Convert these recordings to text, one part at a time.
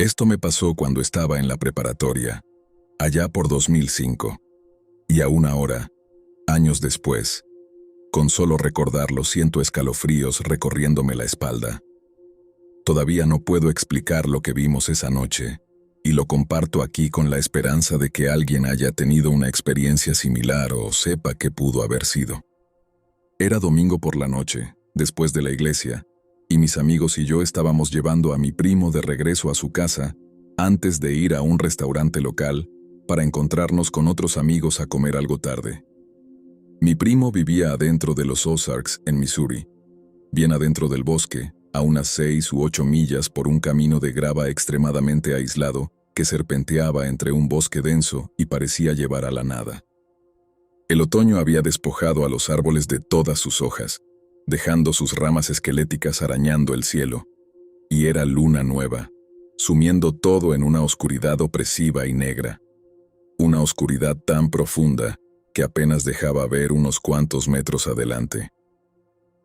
Esto me pasó cuando estaba en la preparatoria, allá por 2005. Y aún ahora, años después, con solo recordarlo siento escalofríos recorriéndome la espalda. Todavía no puedo explicar lo que vimos esa noche, y lo comparto aquí con la esperanza de que alguien haya tenido una experiencia similar o sepa qué pudo haber sido. Era domingo por la noche, después de la iglesia, y mis amigos y yo estábamos llevando a mi primo de regreso a su casa antes de ir a un restaurante local para encontrarnos con otros amigos a comer algo tarde. Mi primo vivía adentro de los Ozarks, en Missouri, bien adentro del bosque, a unas 6 u 8 millas por un camino de grava extremadamente aislado que serpenteaba entre un bosque denso y parecía llevar a la nada. El otoño había despojado a los árboles de todas sus hojas, dejando sus ramas esqueléticas arañando el cielo, y era luna nueva, sumiendo todo en una oscuridad opresiva y negra. Una oscuridad tan profunda que apenas dejaba ver unos cuantos metros adelante.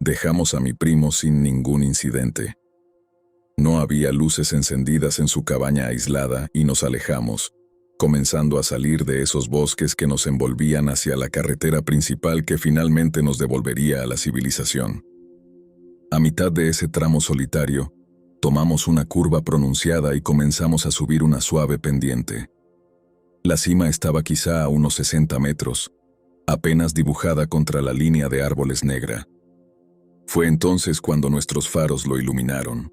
Dejamos a mi primo sin ningún incidente. No había luces encendidas en su cabaña aislada y nos alejamos, comenzando a salir de esos bosques que nos envolvían hacia la carretera principal que finalmente nos devolvería a la civilización. A mitad de ese tramo solitario, tomamos una curva pronunciada y comenzamos a subir una suave pendiente. La cima estaba quizá a unos 60 metros, apenas dibujada contra la línea de árboles negra. Fue entonces cuando nuestros faros lo iluminaron.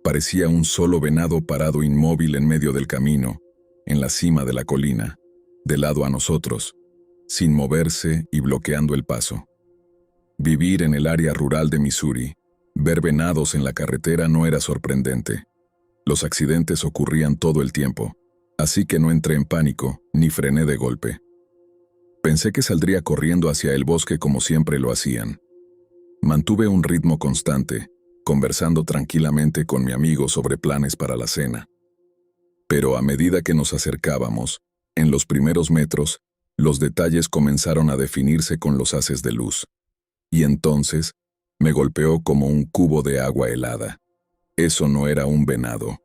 Parecía un solo venado parado inmóvil en medio del camino, en la cima de la colina, de lado a nosotros, sin moverse y bloqueando el paso. Vivir en el área rural de Missouri, ver venados en la carretera no era sorprendente. Los accidentes ocurrían todo el tiempo, así que no entré en pánico ni frené de golpe. Pensé que saldría corriendo hacia el bosque como siempre lo hacían. Mantuve un ritmo constante, conversando tranquilamente con mi amigo sobre planes para la cena. Pero a medida que nos acercábamos, en los primeros metros, los detalles comenzaron a definirse con los haces de luz. Y entonces, me golpeó como un cubo de agua helada. Eso no era un venado.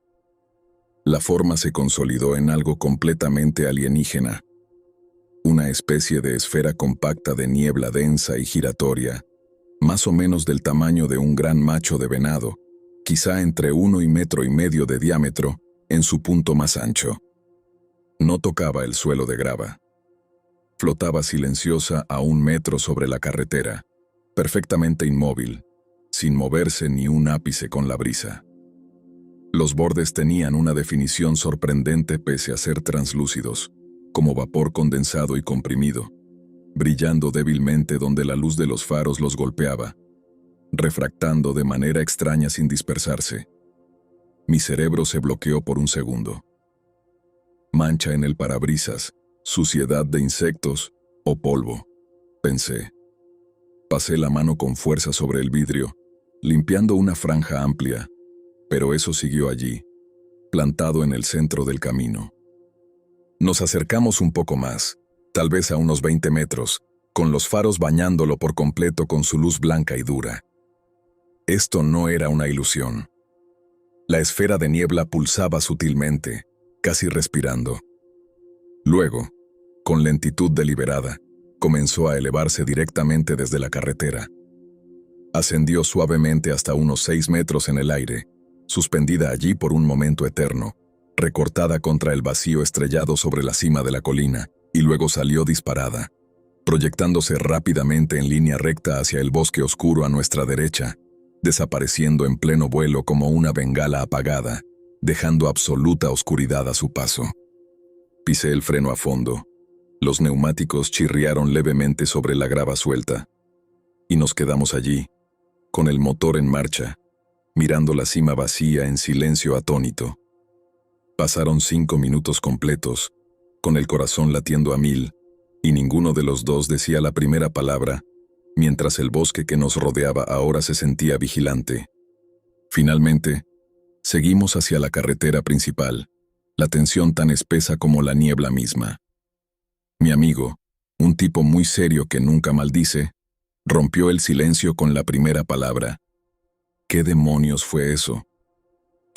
La forma se consolidó en algo completamente alienígena. Una especie de esfera compacta de niebla densa y giratoria, más o menos del tamaño de un gran macho de venado, quizá entre 1,5 metros de diámetro, en su punto más ancho. No tocaba el suelo de grava. Flotaba silenciosa a 1 metro sobre la carretera, perfectamente inmóvil, sin moverse ni un ápice con la brisa. Los bordes tenían una definición sorprendente pese a ser translúcidos, como vapor condensado y comprimido, brillando débilmente donde la luz de los faros los golpeaba, refractando de manera extraña sin dispersarse. Mi cerebro se bloqueó por un segundo. Mancha en el parabrisas, suciedad de insectos o polvo, pensé. Pasé la mano con fuerza sobre el vidrio, limpiando una franja amplia, pero eso siguió allí, plantado en el centro del camino. Nos acercamos un poco más, tal vez a unos 20 metros, con los faros bañándolo por completo con su luz blanca y dura. Esto no era una ilusión. La esfera de niebla pulsaba sutilmente, casi respirando. Luego, con lentitud deliberada, comenzó a elevarse directamente desde la carretera. Ascendió suavemente hasta unos 6 metros en el aire, suspendida allí por un momento eterno, recortada contra el vacío estrellado sobre la cima de la colina, y luego salió disparada, proyectándose rápidamente en línea recta hacia el bosque oscuro a nuestra derecha, desapareciendo en pleno vuelo como una bengala apagada, dejando absoluta oscuridad a su paso. Pisé el freno a fondo. Los neumáticos chirriaron levemente sobre la grava suelta, y nos quedamos allí, con el motor en marcha, mirando la cima vacía en silencio atónito. Pasaron 5 minutos completos, con el corazón latiendo a 1000, y ninguno de los dos decía la primera palabra, mientras el bosque que nos rodeaba ahora se sentía vigilante. Finalmente, seguimos hacia la carretera principal, la tensión tan espesa como la niebla misma. Mi amigo, un tipo muy serio que nunca maldice, rompió el silencio con la primera palabra. ¿Qué demonios fue eso?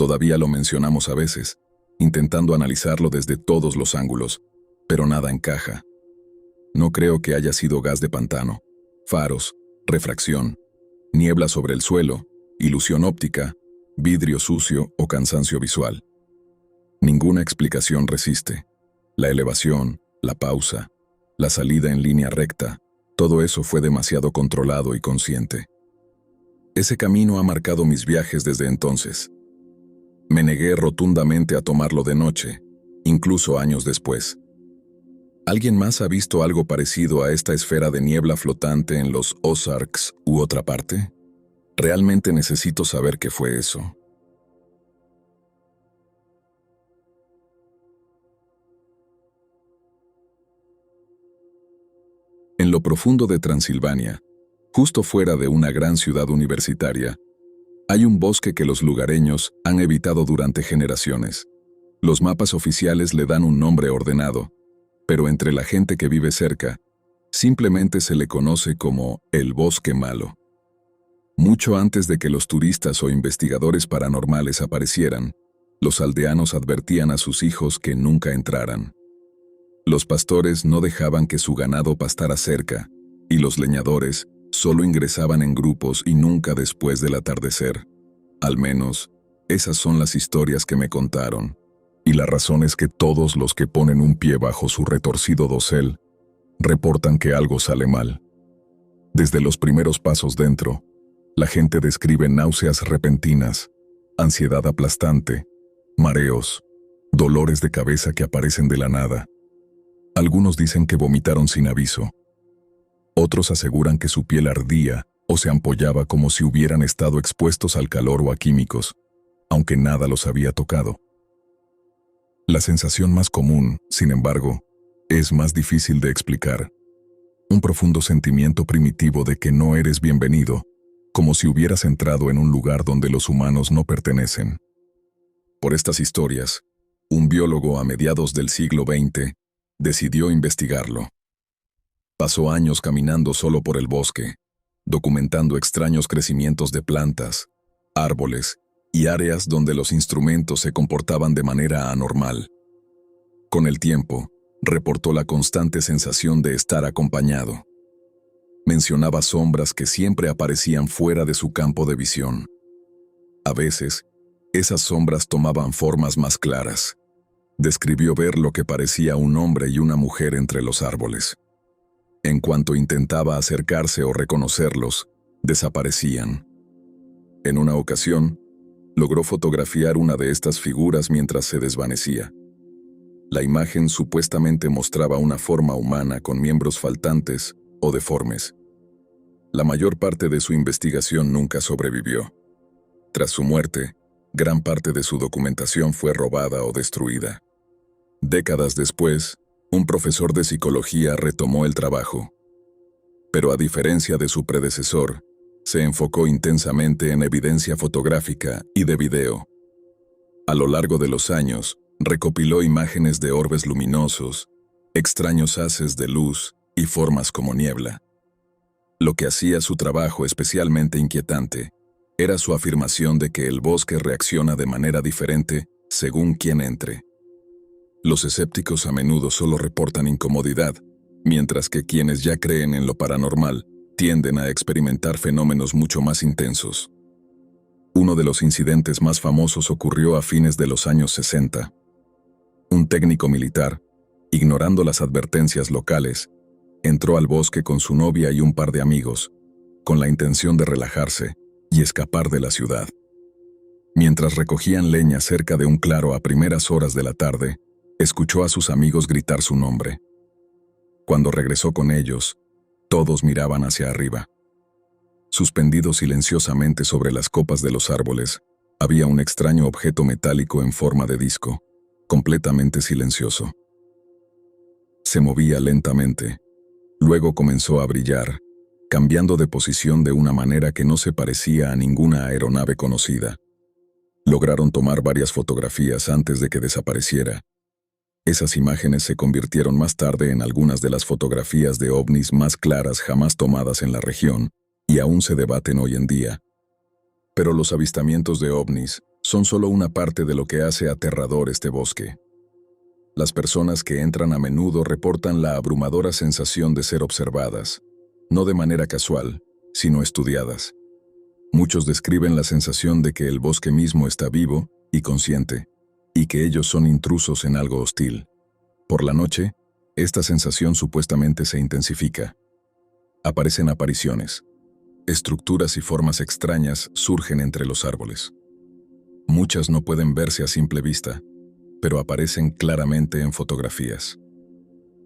Todavía lo mencionamos a veces, intentando analizarlo desde todos los ángulos, pero nada encaja. No creo que haya sido gas de pantano, faros, refracción, niebla sobre el suelo, ilusión óptica, vidrio sucio o cansancio visual. Ninguna explicación resiste. La elevación, la pausa, la salida en línea recta, todo eso fue demasiado controlado y consciente. Ese camino ha marcado mis viajes desde entonces. Me negué rotundamente a tomarlo de noche, incluso años después. ¿Alguien más ha visto algo parecido a esta esfera de niebla flotante en los Ozarks u otra parte? Realmente necesito saber qué fue eso. En lo profundo de Transilvania, justo fuera de una gran ciudad universitaria, hay un bosque que los lugareños han evitado durante generaciones. Los mapas oficiales le dan un nombre ordenado, pero entre la gente que vive cerca, simplemente se le conoce como el Bosque Malo. Mucho antes de que los turistas o investigadores paranormales aparecieran, los aldeanos advertían a sus hijos que nunca entraran. Los pastores no dejaban que su ganado pastara cerca, y los leñadores solo ingresaban en grupos y nunca después del atardecer. Al menos, esas son las historias que me contaron. Y la razón es que todos los que ponen un pie bajo su retorcido dosel reportan que algo sale mal. Desde los primeros pasos dentro, la gente describe náuseas repentinas, ansiedad aplastante, mareos, dolores de cabeza que aparecen de la nada. Algunos dicen que vomitaron sin aviso. Otros aseguran que su piel ardía o se ampollaba como si hubieran estado expuestos al calor o a químicos, aunque nada los había tocado. La sensación más común, sin embargo, es más difícil de explicar. Un profundo sentimiento primitivo de que no eres bienvenido, como si hubieras entrado en un lugar donde los humanos no pertenecen. Por estas historias, un biólogo a mediados del siglo XX decidió investigarlo. Pasó años caminando solo por el bosque, documentando extraños crecimientos de plantas, árboles y áreas donde los instrumentos se comportaban de manera anormal. Con el tiempo, reportó la constante sensación de estar acompañado. Mencionaba sombras que siempre aparecían fuera de su campo de visión. A veces, esas sombras tomaban formas más claras. Describió ver lo que parecía un hombre y una mujer entre los árboles. En cuanto intentaba acercarse o reconocerlos, desaparecían. En una ocasión, logró fotografiar una de estas figuras mientras se desvanecía. La imagen supuestamente mostraba una forma humana con miembros faltantes o deformes. La mayor parte de su investigación nunca sobrevivió. Tras su muerte, gran parte de su documentación fue robada o destruida. Décadas después, un profesor de psicología retomó el trabajo. Pero a diferencia de su predecesor, se enfocó intensamente en evidencia fotográfica y de video. A lo largo de los años, recopiló imágenes de orbes luminosos, extraños haces de luz y formas como niebla. Lo que hacía su trabajo especialmente inquietante era su afirmación de que el bosque reacciona de manera diferente según quien entre. Los escépticos a menudo solo reportan incomodidad, mientras que quienes ya creen en lo paranormal tienden a experimentar fenómenos mucho más intensos. Uno de los incidentes más famosos ocurrió a fines de los años 60. Un técnico militar, ignorando las advertencias locales, entró al bosque con su novia y un par de amigos, con la intención de relajarse y escapar de la ciudad. Mientras recogían leña cerca de un claro a primeras horas de la tarde, escuchó a sus amigos gritar su nombre. Cuando regresó con ellos, todos miraban hacia arriba. Suspendido silenciosamente sobre las copas de los árboles, había un extraño objeto metálico en forma de disco, completamente silencioso. Se movía lentamente. Luego comenzó a brillar, cambiando de posición de una manera que no se parecía a ninguna aeronave conocida. Lograron tomar varias fotografías antes de que desapareciera. Esas imágenes se convirtieron más tarde en algunas de las fotografías de ovnis más claras jamás tomadas en la región, y aún se debaten hoy en día. Pero los avistamientos de ovnis son solo una parte de lo que hace aterrador este bosque. Las personas que entran a menudo reportan la abrumadora sensación de ser observadas, no de manera casual, sino estudiadas. Muchos describen la sensación de que el bosque mismo está vivo y consciente, y que ellos son intrusos en algo hostil. Por la noche, esta sensación supuestamente se intensifica. Aparecen apariciones. Estructuras y formas extrañas surgen entre los árboles. Muchas no pueden verse a simple vista, pero aparecen claramente en fotografías.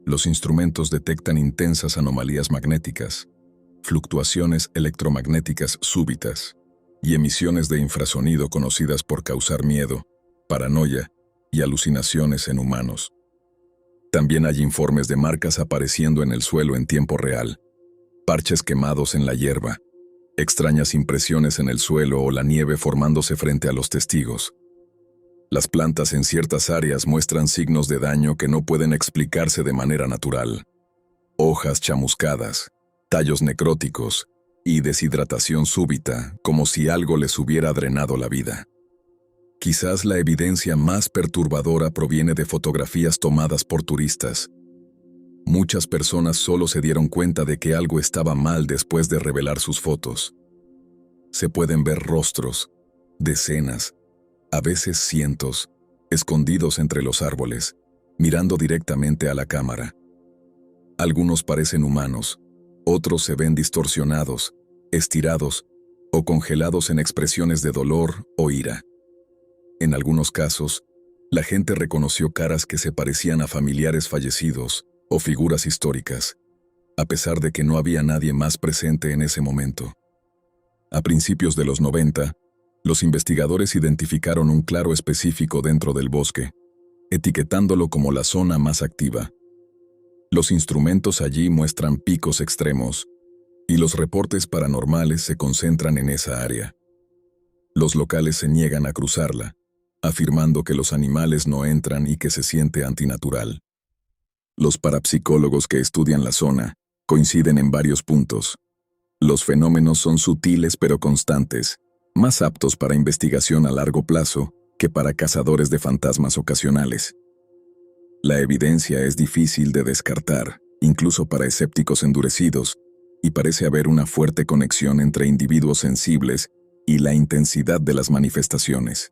Los instrumentos detectan intensas anomalías magnéticas, fluctuaciones electromagnéticas súbitas y emisiones de infrasonido conocidas por causar miedo, paranoia y alucinaciones en humanos. También hay informes de marcas apareciendo en el suelo en tiempo real, parches quemados en la hierba, extrañas impresiones en el suelo o la nieve formándose frente a los testigos. Las plantas en ciertas áreas muestran signos de daño que no pueden explicarse de manera natural. Hojas chamuscadas, tallos necróticos y deshidratación súbita, como si algo les hubiera drenado la vida. Quizás la evidencia más perturbadora proviene de fotografías tomadas por turistas. Muchas personas solo se dieron cuenta de que algo estaba mal después de revelar sus fotos. Se pueden ver rostros, decenas, a veces cientos, escondidos entre los árboles, mirando directamente a la cámara. Algunos parecen humanos, otros se ven distorsionados, estirados o congelados en expresiones de dolor o ira. En algunos casos, la gente reconoció caras que se parecían a familiares fallecidos o figuras históricas, a pesar de que no había nadie más presente en ese momento. A principios de los 90, los investigadores identificaron un claro específico dentro del bosque, etiquetándolo como la zona más activa. Los instrumentos allí muestran picos extremos, y los reportes paranormales se concentran en esa área. Los locales se niegan a cruzarla, afirmando que los animales no entran y que se siente antinatural. Los parapsicólogos que estudian la zona coinciden en varios puntos. Los fenómenos son sutiles pero constantes, más aptos para investigación a largo plazo que para cazadores de fantasmas ocasionales. La evidencia es difícil de descartar, incluso para escépticos endurecidos, y parece haber una fuerte conexión entre individuos sensibles y la intensidad de las manifestaciones.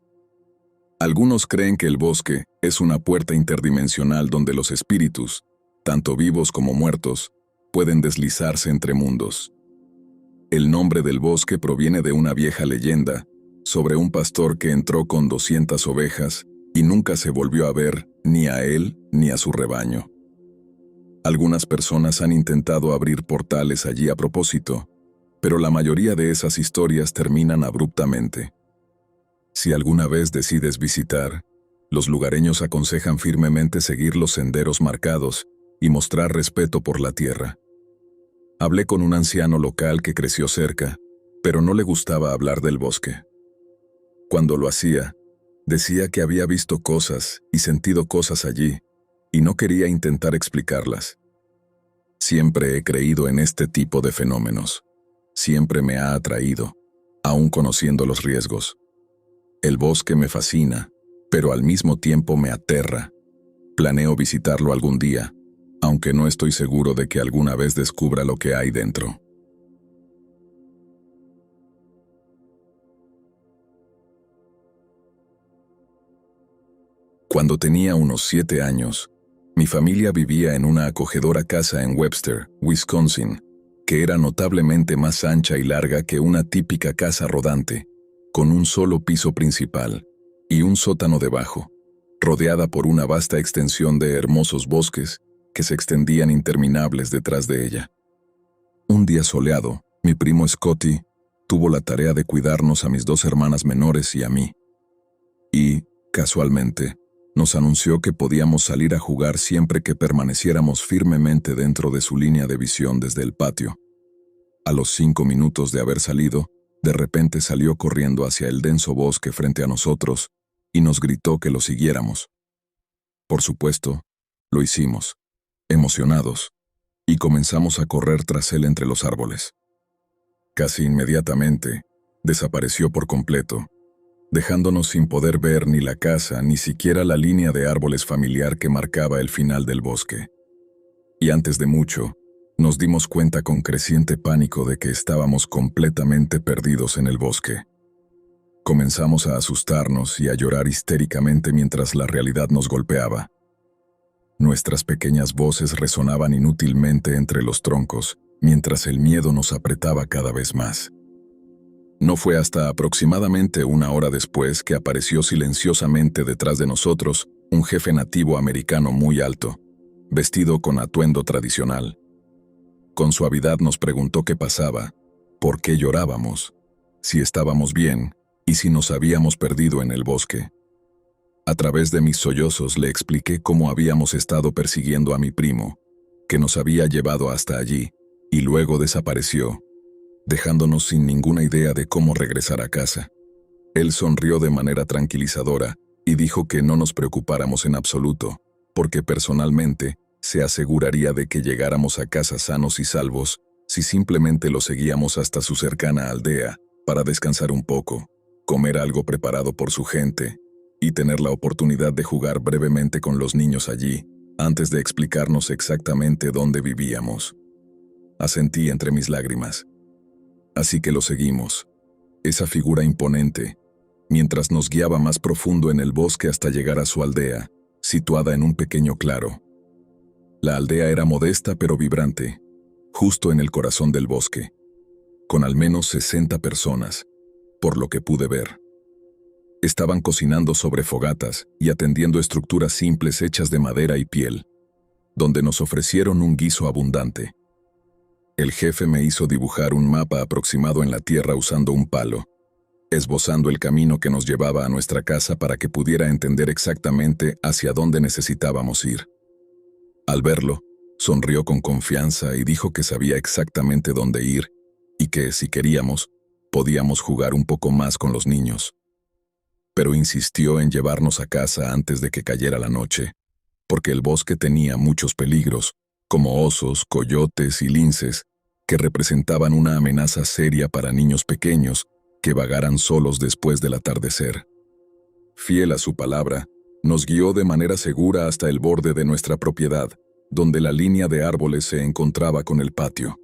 Algunos creen que el bosque es una puerta interdimensional donde los espíritus, tanto vivos como muertos, pueden deslizarse entre mundos. El nombre del bosque proviene de una vieja leyenda sobre un pastor que entró con 200 ovejas y nunca se volvió a ver ni a él ni a su rebaño. Algunas personas han intentado abrir portales allí a propósito, pero la mayoría de esas historias terminan abruptamente. Si alguna vez decides visitar, los lugareños aconsejan firmemente seguir los senderos marcados y mostrar respeto por la tierra. Hablé con un anciano local que creció cerca, pero no le gustaba hablar del bosque. Cuando lo hacía, decía que había visto cosas y sentido cosas allí, y no quería intentar explicarlas. Siempre he creído en este tipo de fenómenos. Siempre me ha atraído, aún conociendo los riesgos. El bosque me fascina, pero al mismo tiempo me aterra. Planeo visitarlo algún día, aunque no estoy seguro de que alguna vez descubra lo que hay dentro. Cuando tenía unos 7 años, mi familia vivía en una acogedora casa en Webster, Wisconsin, que era notablemente más ancha y larga que una típica casa rodante, con un solo piso principal y un sótano debajo, rodeada por una vasta extensión de hermosos bosques que se extendían interminables detrás de ella. Un día soleado, mi primo Scotty tuvo la tarea de cuidarnos a mis 2 hermanas menores y a mí. Y, casualmente, nos anunció que podíamos salir a jugar siempre que permaneciéramos firmemente dentro de su línea de visión desde el patio. A los 5 minutos de haber salido, de repente salió corriendo hacia el denso bosque frente a nosotros y nos gritó que lo siguiéramos. Por supuesto, lo hicimos, emocionados, y comenzamos a correr tras él entre los árboles. Casi inmediatamente, desapareció por completo, dejándonos sin poder ver ni la casa ni siquiera la línea de árboles familiar que marcaba el final del bosque. Y antes de mucho, nos dimos cuenta con creciente pánico de que estábamos completamente perdidos en el bosque. Comenzamos a asustarnos y a llorar histéricamente mientras la realidad nos golpeaba. Nuestras pequeñas voces resonaban inútilmente entre los troncos, mientras el miedo nos apretaba cada vez más. No fue hasta aproximadamente una hora después que apareció silenciosamente detrás de nosotros un jefe nativo americano muy alto, vestido con atuendo tradicional. Con suavidad nos preguntó qué pasaba, por qué llorábamos, si estábamos bien y si nos habíamos perdido en el bosque. A través de mis sollozos le expliqué cómo habíamos estado persiguiendo a mi primo, que nos había llevado hasta allí, y luego desapareció, dejándonos sin ninguna idea de cómo regresar a casa. Él sonrió de manera tranquilizadora y dijo que no nos preocupáramos en absoluto, porque personalmente se aseguraría de que llegáramos a casa sanos y salvos si simplemente lo seguíamos hasta su cercana aldea para descansar un poco, comer algo preparado por su gente y tener la oportunidad de jugar brevemente con los niños allí, antes de explicarnos exactamente dónde vivíamos. Asentí entre mis lágrimas. Así que lo seguimos, esa figura imponente, mientras nos guiaba más profundo en el bosque hasta llegar a su aldea, situada en un pequeño claro. La aldea era modesta pero vibrante, justo en el corazón del bosque, con al menos 60 personas, por lo que pude ver. Estaban cocinando sobre fogatas y atendiendo estructuras simples hechas de madera y piel, donde nos ofrecieron un guiso abundante. El jefe me hizo dibujar un mapa aproximado en la tierra usando un palo, esbozando el camino que nos llevaba a nuestra casa para que pudiera entender exactamente hacia dónde necesitábamos ir. Al verlo, sonrió con confianza y dijo que sabía exactamente dónde ir y que, si queríamos, podíamos jugar un poco más con los niños. Pero insistió en llevarnos a casa antes de que cayera la noche, porque el bosque tenía muchos peligros, como osos, coyotes y linces, que representaban una amenaza seria para niños pequeños que vagaran solos después del atardecer. Fiel a su palabra, nos guió de manera segura hasta el borde de nuestra propiedad, donde la línea de árboles se encontraba con el patio.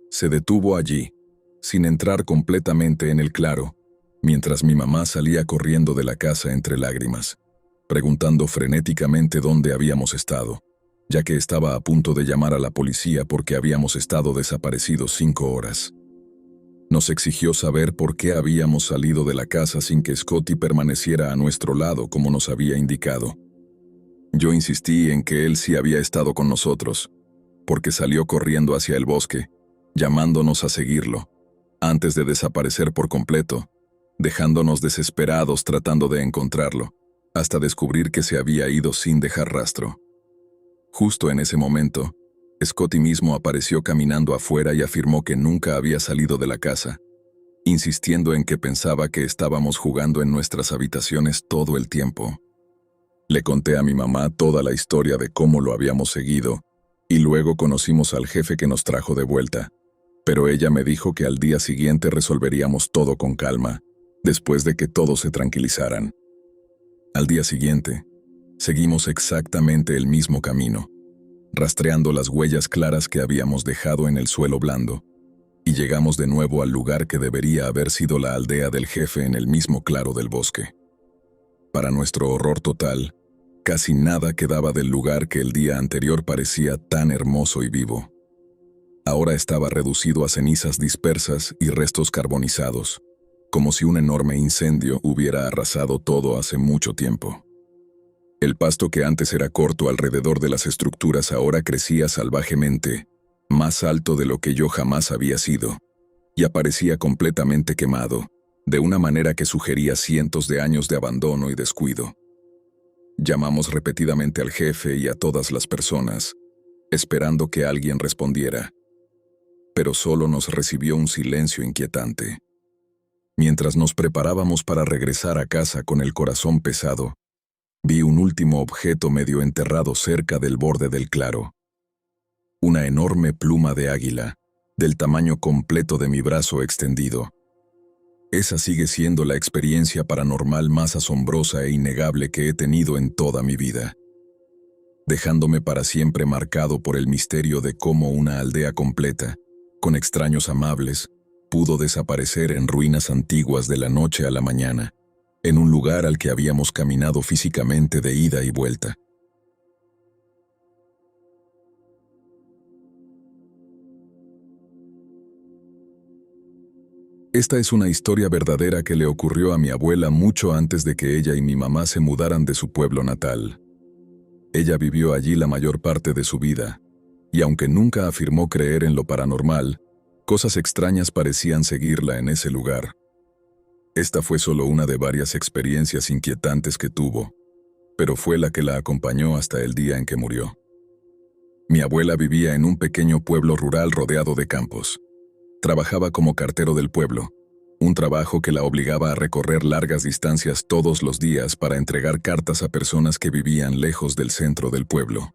Se detuvo allí, sin entrar completamente en el claro, mientras mi mamá salía corriendo de la casa entre lágrimas, preguntando frenéticamente dónde habíamos estado, ya que estaba a punto de llamar a la policía porque habíamos estado desaparecidos 5 horas. Nos exigió saber por qué habíamos salido de la casa sin que Scotty permaneciera a nuestro lado como nos había indicado. Yo insistí en que él sí había estado con nosotros, porque salió corriendo hacia el bosque, llamándonos a seguirlo, antes de desaparecer por completo, dejándonos desesperados tratando de encontrarlo, hasta descubrir que se había ido sin dejar rastro. Justo en ese momento, Scotty mismo apareció caminando afuera y afirmó que nunca había salido de la casa, insistiendo en que pensaba que estábamos jugando en nuestras habitaciones todo el tiempo. Le conté a mi mamá toda la historia de cómo lo habíamos seguido, y luego conocimos al jefe que nos trajo de vuelta, pero ella me dijo que al día siguiente resolveríamos todo con calma, después de que todos se tranquilizaran. Al día siguiente, seguimos exactamente el mismo camino, rastreando las huellas claras que habíamos dejado en el suelo blando, y llegamos de nuevo al lugar que debería haber sido la aldea del jefe en el mismo claro del bosque. Para nuestro horror total, casi nada quedaba del lugar que el día anterior parecía tan hermoso y vivo. Ahora estaba reducido a cenizas dispersas y restos carbonizados, como si un enorme incendio hubiera arrasado todo hace mucho tiempo. El pasto que antes era corto alrededor de las estructuras ahora crecía salvajemente, más alto de lo que yo jamás había sido, y aparecía completamente quemado, de una manera que sugería cientos de años de abandono y descuido. Llamamos repetidamente al jefe y a todas las personas, esperando que alguien respondiera, pero solo nos recibió un silencio inquietante. Mientras nos preparábamos para regresar a casa con el corazón pesado, vi un último objeto medio enterrado cerca del borde del claro. Una enorme pluma de águila, del tamaño completo de mi brazo extendido. Esa sigue siendo la experiencia paranormal más asombrosa e innegable que he tenido en toda mi vida, dejándome para siempre marcado por el misterio de cómo una aldea completa, con extraños amables, pudo desaparecer en ruinas antiguas de la noche a la mañana, en un lugar al que habíamos caminado físicamente de ida y vuelta. Esta es una historia verdadera que le ocurrió a mi abuela mucho antes de que ella y mi mamá se mudaran de su pueblo natal. Ella vivió allí la mayor parte de su vida, y aunque nunca afirmó creer en lo paranormal, cosas extrañas parecían seguirla en ese lugar. Esta fue solo una de varias experiencias inquietantes que tuvo, pero fue la que la acompañó hasta el día en que murió. Mi abuela vivía en un pequeño pueblo rural rodeado de campos. Trabajaba como cartero del pueblo, un trabajo que la obligaba a recorrer largas distancias todos los días para entregar cartas a personas que vivían lejos del centro del pueblo.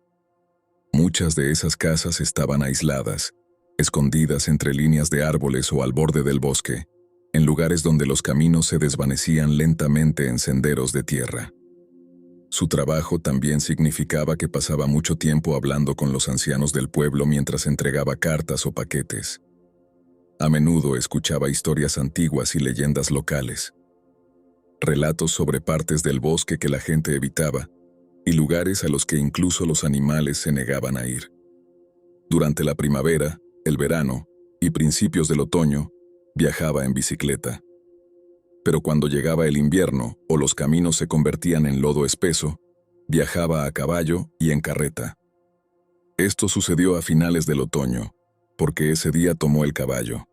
Muchas de esas casas estaban aisladas, escondidas entre líneas de árboles o al borde del bosque, en lugares donde los caminos se desvanecían lentamente en senderos de tierra. Su trabajo también significaba que pasaba mucho tiempo hablando con los ancianos del pueblo mientras entregaba cartas o paquetes. A menudo escuchaba historias antiguas y leyendas locales, relatos sobre partes del bosque que la gente evitaba y lugares a los que incluso los animales se negaban a ir. Durante la primavera, el verano y principios del otoño, viajaba en bicicleta. Pero cuando llegaba el invierno o los caminos se convertían en lodo espeso, viajaba a caballo y en carreta. Esto sucedió a finales del otoño, porque ese día tomó el caballo.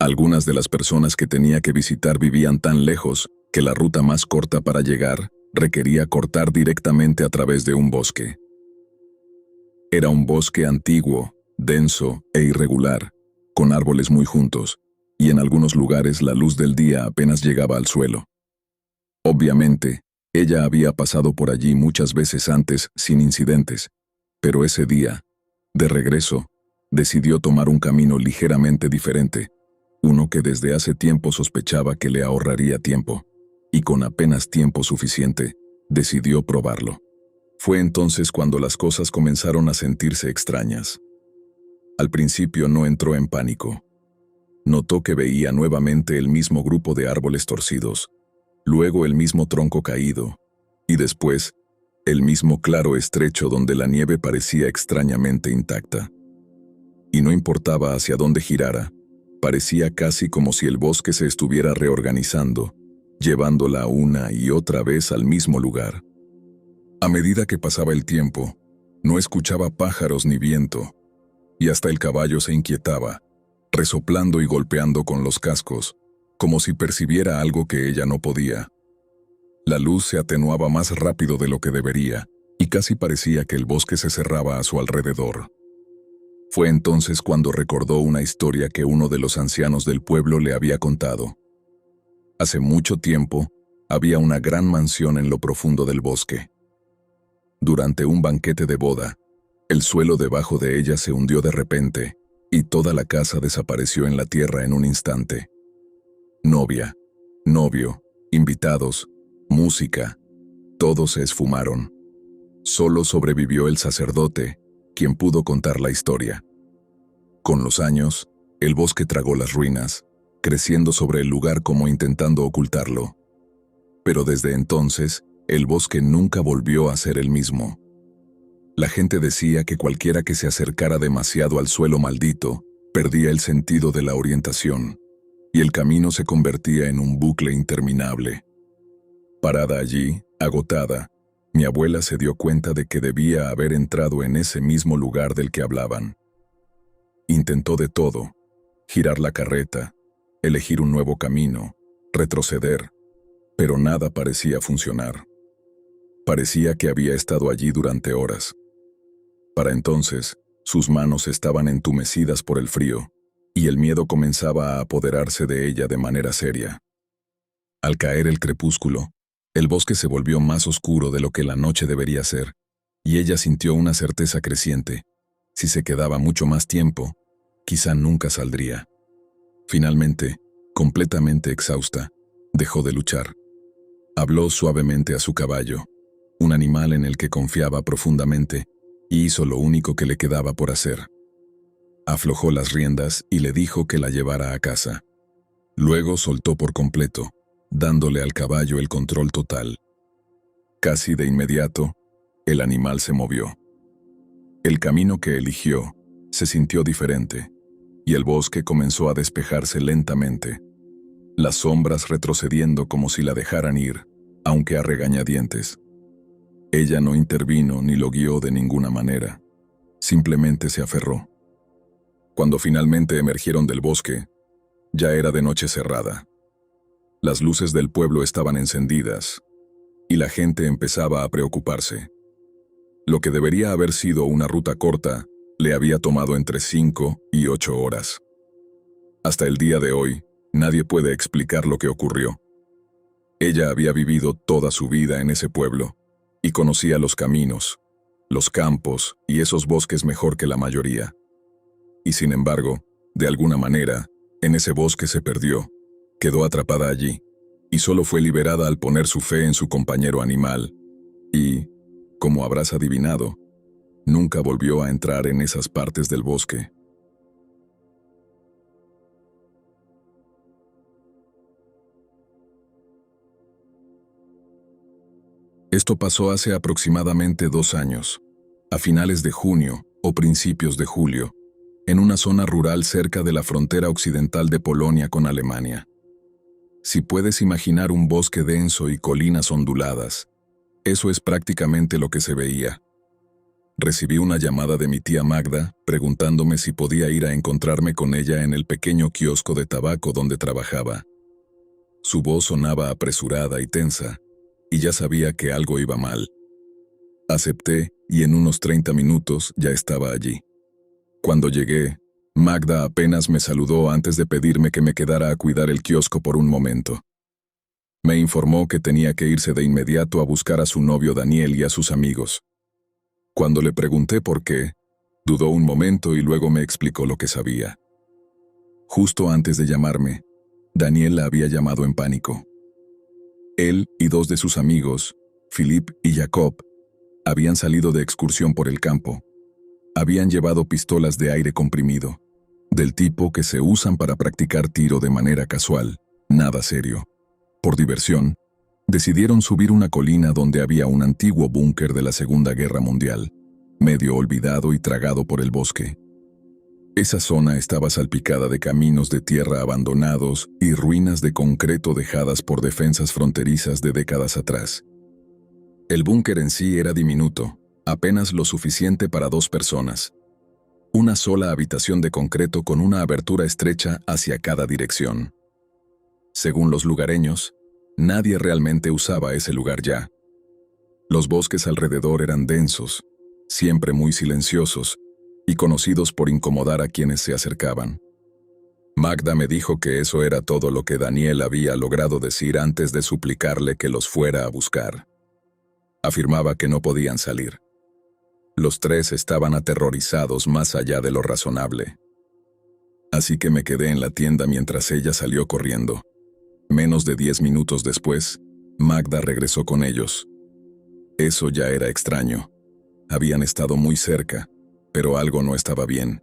Algunas de las personas que tenía que visitar vivían tan lejos que la ruta más corta para llegar requería cortar directamente a través de un bosque. Era un bosque antiguo, denso e irregular, con árboles muy juntos, y en algunos lugares la luz del día apenas llegaba al suelo. Obviamente, ella había pasado por allí muchas veces antes sin incidentes, pero ese día, de regreso, decidió tomar un camino ligeramente diferente, uno que desde hace tiempo sospechaba que le ahorraría tiempo, y con apenas tiempo suficiente, decidió probarlo. Fue entonces cuando las cosas comenzaron a sentirse extrañas. Al principio no entró en pánico. Notó que veía nuevamente el mismo grupo de árboles torcidos, luego el mismo tronco caído, y después, el mismo claro estrecho donde la nieve parecía extrañamente intacta. Y no importaba hacia dónde girara, parecía casi como si el bosque se estuviera reorganizando, llevándola una y otra vez al mismo lugar. A medida que pasaba el tiempo, no escuchaba pájaros ni viento, y hasta el caballo se inquietaba, resoplando y golpeando con los cascos, como si percibiera algo que ella no podía. La luz se atenuaba más rápido de lo que debería, y casi parecía que el bosque se cerraba a su alrededor. Fue entonces cuando recordó una historia que uno de los ancianos del pueblo le había contado. Hace mucho tiempo, había una gran mansión en lo profundo del bosque. Durante un banquete de boda, el suelo debajo de ella se hundió de repente, y toda la casa desapareció en la tierra en un instante. Novia, novio, invitados, música, todos se esfumaron. Solo sobrevivió el sacerdote, quien pudo contar la historia. Con los años, el bosque tragó las ruinas, creciendo sobre el lugar como intentando ocultarlo. Pero desde entonces, el bosque nunca volvió a ser el mismo. La gente decía que cualquiera que se acercara demasiado al suelo maldito, perdía el sentido de la orientación, y el camino se convertía en un bucle interminable. Parada allí, agotada, mi abuela se dio cuenta de que debía haber entrado en ese mismo lugar del que hablaban. Intentó de todo: girar la carreta, elegir un nuevo camino, retroceder, pero nada parecía funcionar. Parecía que había estado allí durante horas. Para entonces, sus manos estaban entumecidas por el frío, y el miedo comenzaba a apoderarse de ella de manera seria. Al caer el crepúsculo, el bosque se volvió más oscuro de lo que la noche debería ser, y ella sintió una certeza creciente: si se quedaba mucho más tiempo, quizá nunca saldría. Finalmente, completamente exhausta, dejó de luchar. Habló suavemente a su caballo, un animal en el que confiaba profundamente, y hizo lo único que le quedaba por hacer. Aflojó las riendas y le dijo que la llevara a casa. Luego soltó por completo, dándole al caballo el control total. Casi de inmediato, el animal se movió. El camino que eligió se sintió diferente, y el bosque comenzó a despejarse lentamente, las sombras retrocediendo como si la dejaran ir, aunque a regañadientes. Ella no intervino ni lo guió de ninguna manera, simplemente se aferró. Cuando finalmente emergieron del bosque, ya era de noche cerrada. Las luces del pueblo estaban encendidas, y la gente empezaba a preocuparse. Lo que debería haber sido una ruta corta, le había tomado entre 5 y 8 horas. Hasta el día de hoy, nadie puede explicar lo que ocurrió. Ella había vivido toda su vida en ese pueblo, y conocía los caminos, los campos y esos bosques mejor que la mayoría. Y sin embargo, de alguna manera, en ese bosque se perdió, quedó atrapada allí, y solo fue liberada al poner su fe en su compañero animal, y, como habrás adivinado, nunca volvió a entrar en esas partes del bosque. Esto pasó hace aproximadamente 2 años, a finales de junio o principios de julio, en una zona rural cerca de la frontera occidental de Polonia con Alemania. Si puedes imaginar un bosque denso y colinas onduladas, eso es prácticamente lo que se veía. Recibí una llamada de mi tía Magda, preguntándome si podía ir a encontrarme con ella en el pequeño kiosco de tabaco donde trabajaba. Su voz sonaba apresurada y tensa, y ya sabía que algo iba mal. Acepté y en unos 30 minutos ya estaba allí. Cuando llegué, Magda apenas me saludó antes de pedirme que me quedara a cuidar el kiosco por un momento. Me informó que tenía que irse de inmediato a buscar a su novio Daniel y a sus amigos. Cuando le pregunté por qué, dudó un momento y luego me explicó lo que sabía. Justo antes de llamarme, Daniel la había llamado en pánico. Él y 2 de sus amigos, Philip y Jacob, habían salido de excursión por el campo. Habían llevado pistolas de aire comprimido, del tipo que se usan para practicar tiro de manera casual, nada serio. Por diversión, decidieron subir una colina donde había un antiguo búnker de la Segunda Guerra Mundial, medio olvidado y tragado por el bosque. Esa zona estaba salpicada de caminos de tierra abandonados y ruinas de concreto dejadas por defensas fronterizas de décadas atrás. El búnker en sí era diminuto, apenas lo suficiente para 2 personas. Una sola habitación de concreto con una abertura estrecha hacia cada dirección. Según los lugareños, nadie realmente usaba ese lugar ya. Los bosques alrededor eran densos, siempre muy silenciosos, y conocidos por incomodar a quienes se acercaban. Magda me dijo que eso era todo lo que Daniel había logrado decir antes de suplicarle que los fuera a buscar. Afirmaba que no podían salir. Los 3 estaban aterrorizados más allá de lo razonable. Así que me quedé en la tienda mientras ella salió corriendo. Menos de 10 minutos después, Magda regresó con ellos. Eso ya era extraño. Habían estado muy cerca, pero algo no estaba bien.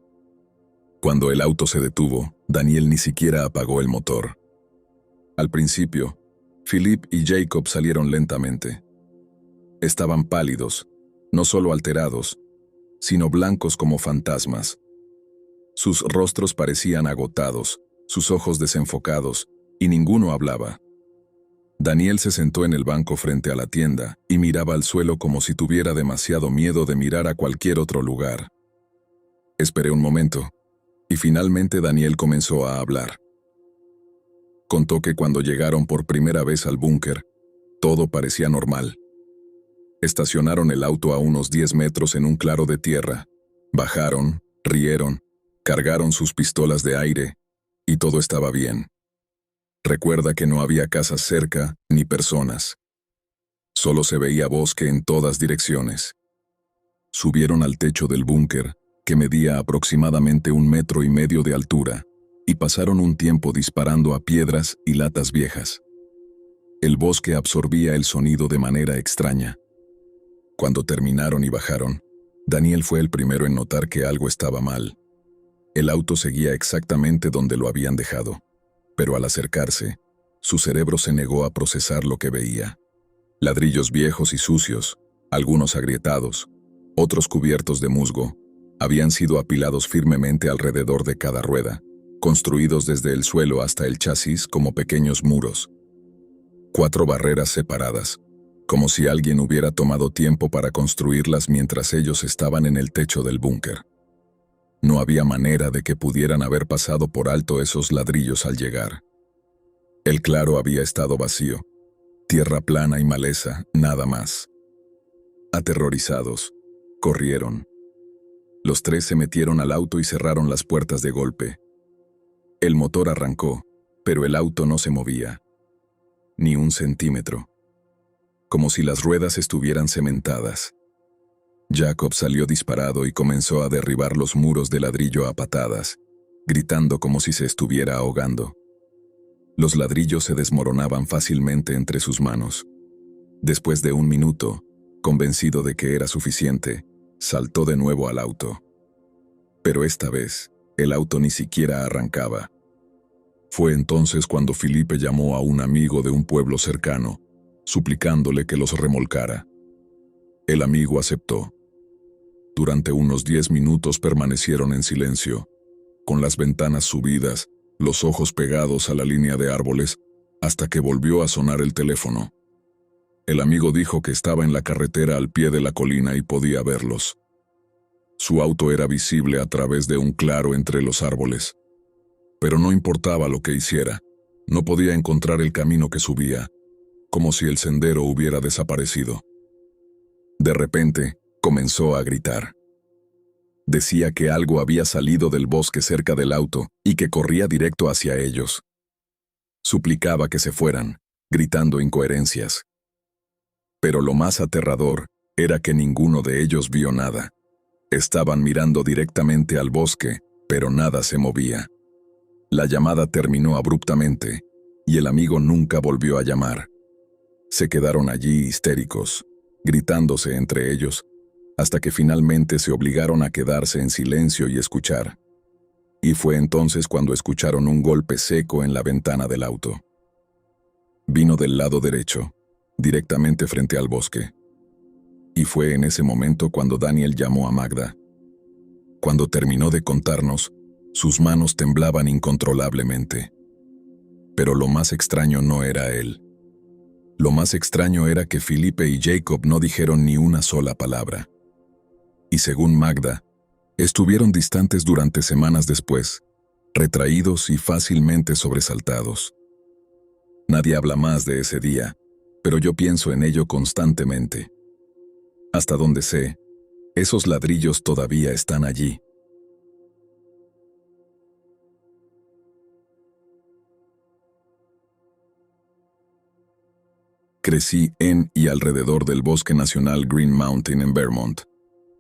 Cuando el auto se detuvo, Daniel ni siquiera apagó el motor. Al principio, Philip y Jacob salieron lentamente. Estaban pálidos, no solo alterados, sino blancos como fantasmas. Sus rostros parecían agotados, sus ojos desenfocados, y ninguno hablaba. Daniel se sentó en el banco frente a la tienda y miraba al suelo como si tuviera demasiado miedo de mirar a cualquier otro lugar. Esperé un momento, y finalmente Daniel comenzó a hablar. Contó que cuando llegaron por primera vez al búnker, todo parecía normal. Estacionaron el auto a unos 10 metros en un claro de tierra, bajaron, rieron, cargaron sus pistolas de aire, y todo estaba bien. Recuerda que no había casas cerca ni personas. Solo se veía bosque en todas direcciones. Subieron al techo del búnker, que medía aproximadamente 1,5 metros de altura, y pasaron un tiempo disparando a piedras y latas viejas. El bosque absorbía el sonido de manera extraña. Cuando terminaron y bajaron, Daniel fue el primero en notar que algo estaba mal. El auto seguía exactamente donde lo habían dejado, pero al acercarse, su cerebro se negó a procesar lo que veía. Ladrillos viejos y sucios, algunos agrietados, otros cubiertos de musgo, habían sido apilados firmemente alrededor de cada rueda, construidos desde el suelo hasta el chasis como pequeños muros. 4 barreras separadas, como si alguien hubiera tomado tiempo para construirlas mientras ellos estaban en el techo del búnker. No había manera de que pudieran haber pasado por alto esos ladrillos al llegar. El claro había estado vacío, tierra plana y maleza, nada más. Aterrorizados, corrieron. Los 3 se metieron al auto y cerraron las puertas de golpe. El motor arrancó, pero el auto no se movía. Ni un centímetro. Como si las ruedas estuvieran cementadas. Jacob salió disparado y comenzó a derribar los muros de ladrillo a patadas, gritando como si se estuviera ahogando. Los ladrillos se desmoronaban fácilmente entre sus manos. Después de 1 minuto, convencido de que era suficiente, saltó de nuevo al auto. Pero esta vez, el auto ni siquiera arrancaba. Fue entonces cuando Felipe llamó a un amigo de un pueblo cercano, suplicándole que los remolcara. El amigo aceptó. Durante unos 10 minutos permanecieron en silencio, con las ventanas subidas, los ojos pegados a la línea de árboles, hasta que volvió a sonar el teléfono. El amigo dijo que estaba en la carretera al pie de la colina y podía verlos. Su auto era visible a través de un claro entre los árboles. Pero no importaba lo que hiciera, no podía encontrar el camino que subía, como si el sendero hubiera desaparecido. De repente, comenzó a gritar. Decía que algo había salido del bosque cerca del auto y que corría directo hacia ellos. Suplicaba que se fueran, gritando incoherencias. Pero lo más aterrador era que ninguno de ellos vio nada. Estaban mirando directamente al bosque, pero nada se movía. La llamada terminó abruptamente, y el amigo nunca volvió a llamar. Se quedaron allí histéricos, gritándose entre ellos, hasta que finalmente se obligaron a quedarse en silencio y escuchar. Y fue entonces cuando escucharon un golpe seco en la ventana del auto. Vino del lado derecho, directamente frente al bosque. Y fue en ese momento cuando Daniel llamó a Magda. Cuando terminó de contarnos, sus manos temblaban incontrolablemente. Pero lo más extraño no era él. Lo más extraño era que Felipe y Jacob no dijeron ni una sola palabra. Y según Magda, estuvieron distantes durante semanas después, retraídos y fácilmente sobresaltados. Nadie habla más de ese día, pero yo pienso en ello constantemente. Hasta donde sé, esos ladrillos todavía están allí. Crecí en y alrededor del Bosque Nacional Green Mountain en Vermont,